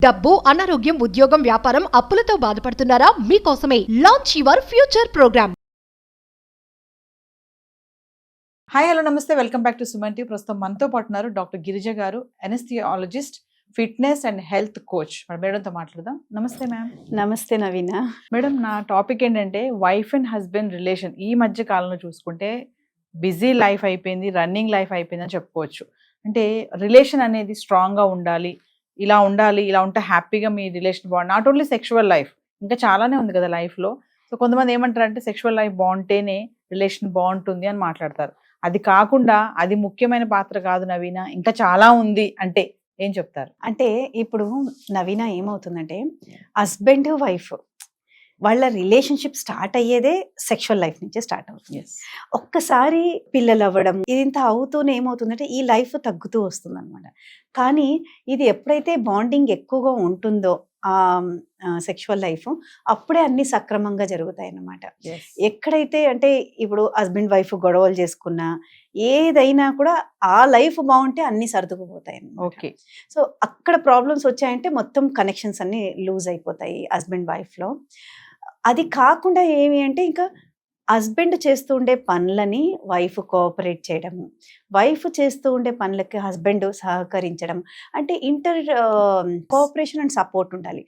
డబ్బు, అనారోగ్యం, ఉద్యోగం, వ్యాపారం, అప్పులతో బాధపడుతున్నారా? మీకోసమే launch your future program. Hi hello నమస్తే, welcome back to Suman TV. ప్రస్తుతం మనతో పాటు ఉన్నారు doctor Girija garu, anaesthesiologist, fitness and health coach. మేడంతో మాట్లాడదాం. నమస్తే మ్యామ్. నమస్తే నవీన. మేడం, నా టాపిక్ ఏంటంటే వైఫ్ అండ్ హస్బెండ్ రిలేషన్. ఈ మధ్య కాలంలో చూసుకుంటే బిజీ లైఫ్ అయిపోయింది, రన్నింగ్ లైఫ్ అయిపోయింది అని చెప్పుకోవచ్చు. అంటే రిలేషన్ అనేది స్ట్రాంగ్గా ఉండాలి, ఇలా ఉండాలి, ఇలా ఉంటే హ్యాపీగా మీ రిలేషన్ బాగుంది. నాట్ ఓన్లీ సెక్షువల్ లైఫ్, ఇంకా చాలానే ఉంది కదా లైఫ్లో. సో కొంతమంది ఏమంటారు అంటే సెక్షువల్ లైఫ్ బాగుంటేనే రిలేషన్ బాగుంటుంది అని మాట్లాడతారు. అది కాకుండా అది ముఖ్యమైన పాత్ర కాదు నవీన, ఇంకా చాలా ఉంది అంటే ఏం చెప్తారు? అంటే ఇప్పుడు నవీన ఏమవుతుందంటే హస్బెండ్ వైఫ్ వాళ్ళ రిలేషన్షిప్ స్టార్ట్ అయ్యేదే సెక్షువల్ లైఫ్ నుంచే స్టార్ట్ అవుతుంది. ఒక్కసారి పిల్లలు అవ్వడం ఇంత అవుతూనే ఏమవుతుందంటే ఈ లైఫ్ తగ్గుతూ వస్తుంది అనమాట. కానీ ఇది ఎప్పుడైతే బాండింగ్ ఎక్కువగా ఉంటుందో ఆ సెక్షువల్ లైఫ్, అప్పుడే అన్ని సక్రమంగా జరుగుతాయి అన్నమాట. ఎక్కడైతే అంటే ఇప్పుడు హస్బెండ్ వైఫ్ గొడవలు చేసుకున్నా ఏదైనా కూడా ఆ లైఫ్ బాగుంటే అన్ని సర్దుకుపోతాయి. ఓకే. సో అక్కడ ప్రాబ్లమ్స్ వచ్చాయంటే మొత్తం కనెక్షన్స్ అన్ని లూజ్ అయిపోతాయి హస్బెండ్ వైఫ్ లో. అది కాకుండా ఏమి అంటే ఇంకా హస్బెండ్ చేస్తూ ఉండే పనులని వైఫ్ కోఆపరేట్ చేయడము, వైఫ్ చేస్తూ ఉండే పనులకి హస్బెండ్ సహకరించడం, అంటే ఇంటర్ కోఆపరేషన్ అండ్ సపోర్ట్ ఉండాలి.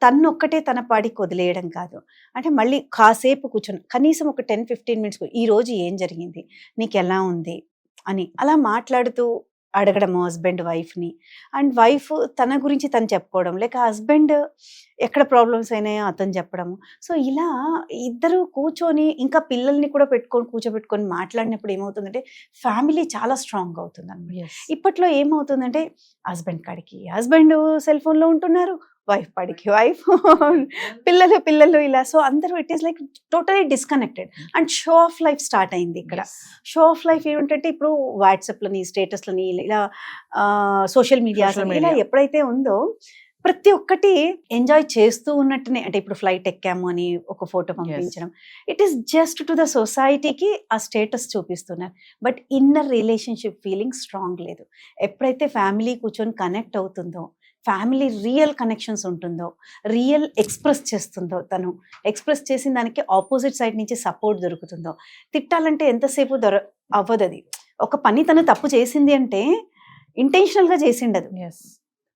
తను ఒక్కటే తన పాడికి వదిలేయడం కాదు. అంటే మళ్ళీ కాసేపు కూర్చొని కనీసం ఒక 10-15 మినిట్స్ ఈ రోజు ఏం జరిగింది, నీకు ఎలా ఉంది అని అలా మాట్లాడుతూ అడగడము హస్బెండ్ వైఫ్ని. అండ్ వైఫ్ తన గురించి తను చెప్పుకోవడం, లేక హస్బెండ్ ఎక్కడ ప్రాబ్లమ్స్ అయినాయో అతను చెప్పడము. సో ఇలా ఇద్దరు కూర్చొని ఇంకా పిల్లల్ని కూడా కూర్చోబెట్టుకొని మాట్లాడినప్పుడు ఏమవుతుందంటే ఫ్యామిలీ చాలా స్ట్రాంగ్ అవుతుంది అన్నమాట. ఇప్పట్లో ఏమవుతుందంటే హస్బెండ్ కాడికి హస్బెండ్ సెల్ ఫోన్లో ఉంటున్నారు, వైఫ్ పాడికి వైఫ్, పిల్లలు ఇలా. సో అందరూ it is like totally disconnected. And show off life start అయింది ఇక్కడ. షో ఆఫ్ లైఫ్ ఏమిటంటే ఇప్పుడు వాట్సాప్లని, స్టేటస్లని, ఇలా సోషల్ మీడియా ఇలా ఎప్పుడైతే ఉందో ప్రతి ఒక్కటి ఎంజాయ్ చేస్తూ ఉన్నట్టునే. అంటే ఇప్పుడు ఫ్లైట్ ఎక్కాము అని ఒక ఫోటో పంపించడం, it is just to the సొసైటీకి ఆ స్టేటస్ చూపిస్తున్నారు. But inner relationship feeling strong లేదు. ఎప్పుడైతే ఫ్యామిలీ కూర్చొని కనెక్ట్ అవుతుందో, ఫ్యామిలీ రియల్ కనెక్షన్స్ ఉంటుందో, రియల్ ఎక్స్ప్రెస్ చేస్తుందో, తను ఎక్స్ప్రెస్ చేసిన దానికి ఆపోజిట్ సైడ్ నుంచి సపోర్ట్ దొరుకుతుందో, తిట్టాలంటే ఎంతసేపు అవ్వదు. అది ఒక పని తను తప్పు చేసింది అంటే ఇంటెన్షనల్గా చేసిండదు,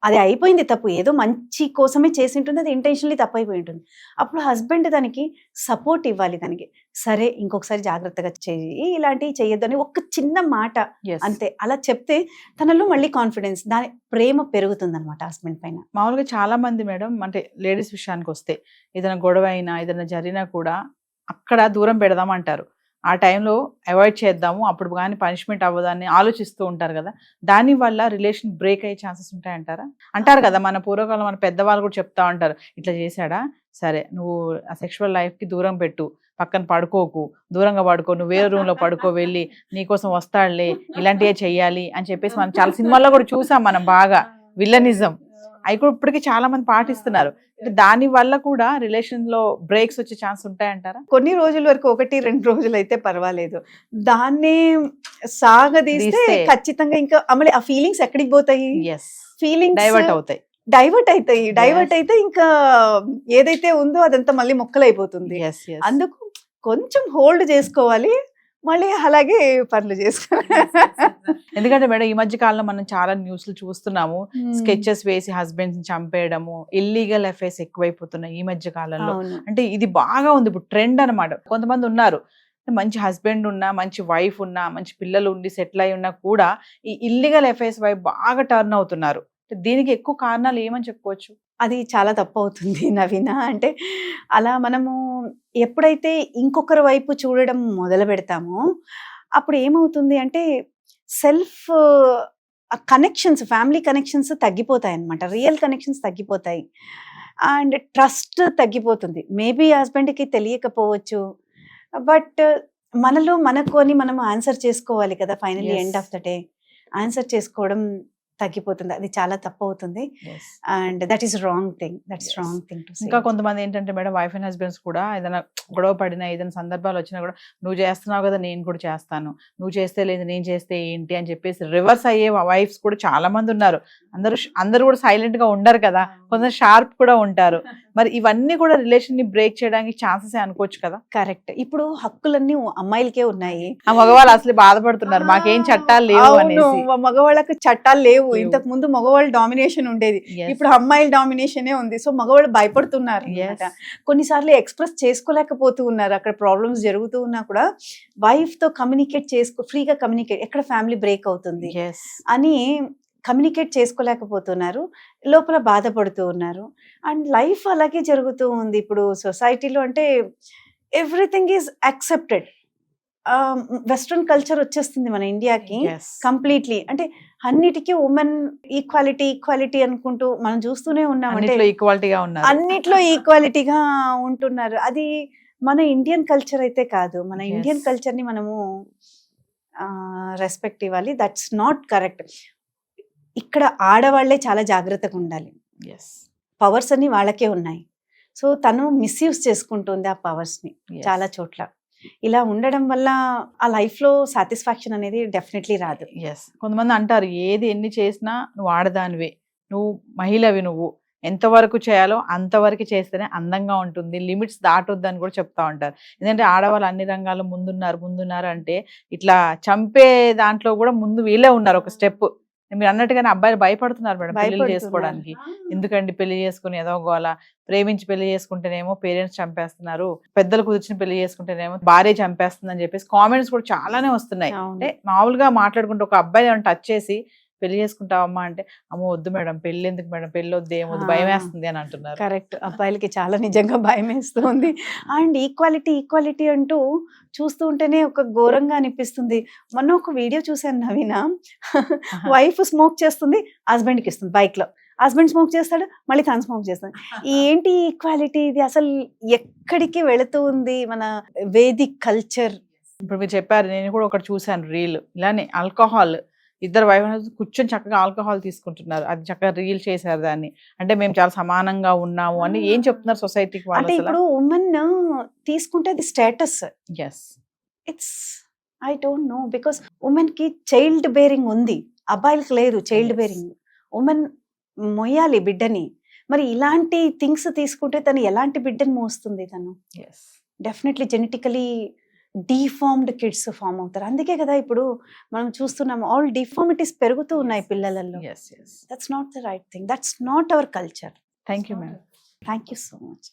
అది అయిపోయింది తప్పు, ఏదో మంచి కోసమే చేసి ఉంటుంది, అది ఇంటెన్షనల్లీ తప్పు అయిపోయి ఉంటుంది. అప్పుడు హస్బెండ్ దానికి సపోర్ట్ ఇవ్వాలి. దానికి సరే ఇంకొకసారి జాగ్రత్తగా చెయ్యి, ఇలాంటివి చెయ్యొద్దు అని ఒక చిన్న మాట అంతే అలా చెప్తే తనలో మళ్ళీ కాన్ఫిడెన్స్, దాని ప్రేమ పెరుగుతుంది అనమాట హస్బెండ్ పైన. మామూలుగా చాలా మంది మేడం, అంటే లేడీస్ విషయానికి వస్తే ఏదైనా గొడవ అయినా ఏదైనా జరిగినా కూడా అక్కడ దూరం పెడదామంటారు. ఆ టైంలో అవాయిడ్ చేద్దాము, అప్పుడు కానీ పనిష్మెంట్ అవ్వదని ఆలోచిస్తూ ఉంటారు కదా. దానివల్ల రిలేషన్ బ్రేక్ అయ్యే ఛాన్సెస్ ఉంటాయంటారా? అంటారు కదా, మన పూర్వకాలం మన పెద్దవాళ్ళు కూడా చెప్తా ఉంటారు, ఇట్లా చేశాడా సరే నువ్వు ఆ సెక్షువల్ లైఫ్కి దూరం పెట్టు, పక్కన పడుకోకు, దూరంగా పడుకో, నువ్వు వేరే రూమ్లో పడుకో, వెళ్ళి నీకోసం వస్తాడులే, ఇలాంటివే చెయ్యాలి అని చెప్పేసి మనం చాలా సినిమాల్లో కూడా చూసాం మనం బాగా. విల్లనిజం అవి కూడా ఇప్పటికీ చాలా మంది పాటిస్తున్నారు. దాని వల్ల కూడా రిలేషన్ లో బ్రేక్స్ వచ్చే ఛాన్స్ ఉంటాయంటారా? కొన్ని రోజుల వరకు, 1-2 రోజులు అయితే పర్వాలేదు. దాన్ని సాగదీస్తే ఖచ్చితంగా ఇంకా అమలు ఆ ఫీలింగ్స్ ఎక్కడికి పోతాయి? ఫీలింగ్స్ డైవర్ట్ అయితే ఇంకా ఏదైతే ఉందో అదంతా మళ్ళీ మొక్కలైపోతుంది. అందుకు కొంచెం హోల్డ్ చేసుకోవాలి, మళ్ళీ అలాగే పనులు చేసుకోవాలి. ఎందుకంటే మేడం ఈ మధ్య కాలంలో మనం చాలా న్యూస్లు చూస్తున్నాము, స్కెచెస్ వేసి హస్బెండ్స్ చంపేయడము, ఇల్లీగల్ అఫైర్స్ ఎక్కువైపోతున్నాయి ఈ మధ్య కాలంలో. అంటే ఇది బాగా ఉంది ఇప్పుడు ట్రెండ్ అనమాట. కొంతమంది ఉన్నారు మంచి హస్బెండ్ ఉన్నా, మంచి వైఫ్ ఉన్నా, మంచి పిల్లలు ఉండి సెటిల్ అయి ఉన్నా కూడా ఈ ఇల్లీగల్ అఫైర్స్ వైపు బాగా టర్న్ అవుతున్నారు. దీనికి ఎక్కువ కారణాలు ఏమని చెప్పుకోవచ్చు? అది చాలా తప్పు అవుతుంది నవీన. అంటే అలా మనము ఎప్పుడైతే ఇంకొకరి వైపు చూడడం మొదలు పెడతామో అప్పుడు ఏమవుతుంది అంటే సెల్ఫ్ కనెక్షన్స్, ఫ్యామిలీ కనెక్షన్స్ తగ్గిపోతాయి అన్నమాట. రియల్ కనెక్షన్స్ తగ్గిపోతాయి అండ్ ట్రస్ట్ తగ్గిపోతుంది. మేబీ హస్బెండ్కి తెలియకపోవచ్చు, బట్ మనలో మనకు అని మనం ఆన్సర్ చేసుకోవాలి కదా. Finally end of the day answer చేసుకోవడం తగ్గిపోతుంది. అది చాలా తప్పు అవుతుంది. And that is wrong thing. That's wrong thing to say. ఇంకా కొంతమంది ఏంటంటే మేడం, వైఫ్ అండ్ హస్బెండ్స్ కూడా ఏదైనా గొడవ పడినా, ఏదైనా సందర్భాలు వచ్చినా కూడా నువ్వు చేస్తున్నావు కదా నేను కూడా చేస్తాను, నువ్వు చేస్తే లేదు నేను చేస్తే ఏంటి అని చెప్పేసి రివర్స్ అయ్యే వైఫ్స్ కూడా చాలా మంది ఉన్నారు. అందరూ కూడా సైలెంట్ గా ఉండరు కదా, కొందరు షార్ప్ కూడా ఉంటారు. మరి ఇవన్నీ కూడా రిలేషన్ ని బ్రేక్ చేయడానికి ఛాన్సెస్ అనుకోవచ్చు కదా. కరెక్ట్. ఇప్పుడు హక్కులన్నీ అమ్మాయిలకే ఉన్నాయి, ఆ మగవాళ్ళు అసలు బాధపడుతున్నారు మాకేం చట్టాలు లేవు అనేసి. మగవాళ్ళకి చట్టాలు లేవు. ఇంతకు ముందు మగవాళ్ళ డామినేషన్ ఉండేది, ఇప్పుడు అమ్మాయిల డామినేషనే ఉంది. సో మగవాళ్ళు భయపడుతున్నారు. కొన్నిసార్లు ఎక్స్ప్రెస్ చేసుకోలేకపోతూ ఉన్నారు. అక్కడ ప్రాబ్లమ్స్ జరుగుతూ ఉన్నా కూడా వైఫ్ తో కమ్యూనికేట్ ఫ్రీగా కమ్యూనికేట్, ఎక్కడ ఫ్యామిలీ బ్రేక్ అవుతుంది అని కమ్యూనికేట్ చేసుకోలేకపోతున్నారు, లోపల బాధపడుతూ ఉన్నారు. అండ్ లైఫ్ అలాగే జరుగుతూ ఉంది ఇప్పుడు సొసైటీలో. అంటే everything is accepted. Western culture వచ్చేస్తుంది మన ఇండియాకి కంప్లీట్లీ. అంటే అన్నిటికీ ఉమెన్ ఈక్వాలిటీ అనుకుంటూ మనం చూస్తూనే ఉన్నాం. అంటే అన్నిట్లో ఈక్వాలిటీగా ఉంటున్నారు. అది మన ఇండియన్ కల్చర్ అయితే కాదు. మన ఇండియన్ కల్చర్ ని మనము రెస్పెక్ట్ ఇవ్వాలి. That's not correct. ఇక్కడ ఆడవాళ్లే చాలా జాగ్రత్తగా ఉండాలి. పవర్స్ అన్ని వాళ్ళకే ఉన్నాయి. సో తను మిస్యూజ్ చేసుకుంటుంది ఆ పవర్స్ ని చాలా చోట్ల. ఇలా ఉండడం వల్ల ఆ లైఫ్ లో సాటిస్ఫాక్షన్ అనేది డెఫినెట్లీ రాదు. కొంతమంది అంటారు, ఏది ఎన్ని చేసినా నువ్వు ఆడదానివే, నువ్వు మహిళవి, నువ్వు ఎంతవరకు చేయాలో అంతవరకు చేస్తేనే అందంగా ఉంటుంది, లిమిట్స్ దాటొద్దు అని కూడా చెప్తా ఉంటారు. ఎందుకంటే ఆడవాళ్ళు అన్ని రంగాల్లో ముందున్నారు అంటే ఇట్లా చంపే దాంట్లో కూడా ముందు వీళ్ళే ఉన్నారు ఒక స్టెప్. మీరు అన్నట్టుగానే అబ్బాయిలు భయపడుతున్నారు మేడం పెళ్లి చేసుకోవడానికి. ఎందుకంటే పెళ్లి చేసుకుని ఏదో గోల, ప్రేమించి పెళ్లి చేసుకుంటేనేమో పేరెంట్స్ చంపేస్తున్నారు, పెద్దలు కుదిర్చిన పెళ్లి చేసుకుంటేనేమో భార్య చంపేస్తుంది అని చెప్పేసి కామెంట్స్ కూడా చాలానే వస్తున్నాయి. అంటే మామూలుగా మాట్లాడుకుంటే ఒక అబ్బాయి టచ్ చేసి పెళ్లి చేసుకుంటావమ్మా అంటే, అమ్మో వద్దు మేడం, పెళ్లి ఎందుకు మేడం, పెళ్లి వద్దు, ఏమొద్దు, భయం వేస్తుంది అని అంటున్నారు. కరెక్ట్. అబ్బాయిలకి చాలా నిజంగా భయం వేస్తుంది. అండ్ ఈక్వాలిటీ అంటూ చూస్తూ ఉంటేనే ఒక ఘోరంగా అనిపిస్తుంది. మొన్న ఒక వీడియో చూసాను నవీన, వైఫ్ స్మోక్ చేస్తుంది, హస్బెండ్కి ఇస్తుంది బైక్ లో, హస్బెండ్ స్మోక్ చేస్తాడు, మళ్ళీ తను స్మోక్ చేస్తాడు. ఏంటి ఈక్వాలిటీ ఇది? అసలు ఎక్కడికి వెళుతూ ఉంది మన వేదిక్ కల్చర్? ఇప్పుడు మీరు చెప్పారు, నేను కూడా ఒకటి చూసాను రీల్, ఇలానే ఆల్కహాల్, ఇద్దరు వైఫ్ కూర్చొని చక్కగా ఆల్కహాల్ తీసుకుంటున్నారు, అది చక్కగా రీల్ చేశారు దాన్ని. అంటే మేము చాలా సమానంగా ఉన్నాము అని ఏం చెప్తున్నారు సొసైటీకి? అంటే ఇప్పుడు ఉమెన్ తీసుకుంటే అది status. It's I don't know, because women కి చైల్డ్ బేరింగ్ ఉంది, అబ్బాయిలకు లేదు చైల్డ్ బేరింగ్. ఉమెన్ మొయ్యాలి బిడ్డని. మరి ఇలాంటి థింగ్స్ తీసుకుంటే తను ఎలాంటి బిడ్డని మోస్తుంది? తను definitely genetically deformed kids form అవుతారు. అందుకే కదా ఇప్పుడు మనం చూస్తున్నాం ఆల్ డిఫార్మిటీస్ పెరుగుతూ ఉన్నాయి పిల్లలలో. That's not the right thing. That's not our culture. Thank you madam. Thank you so much.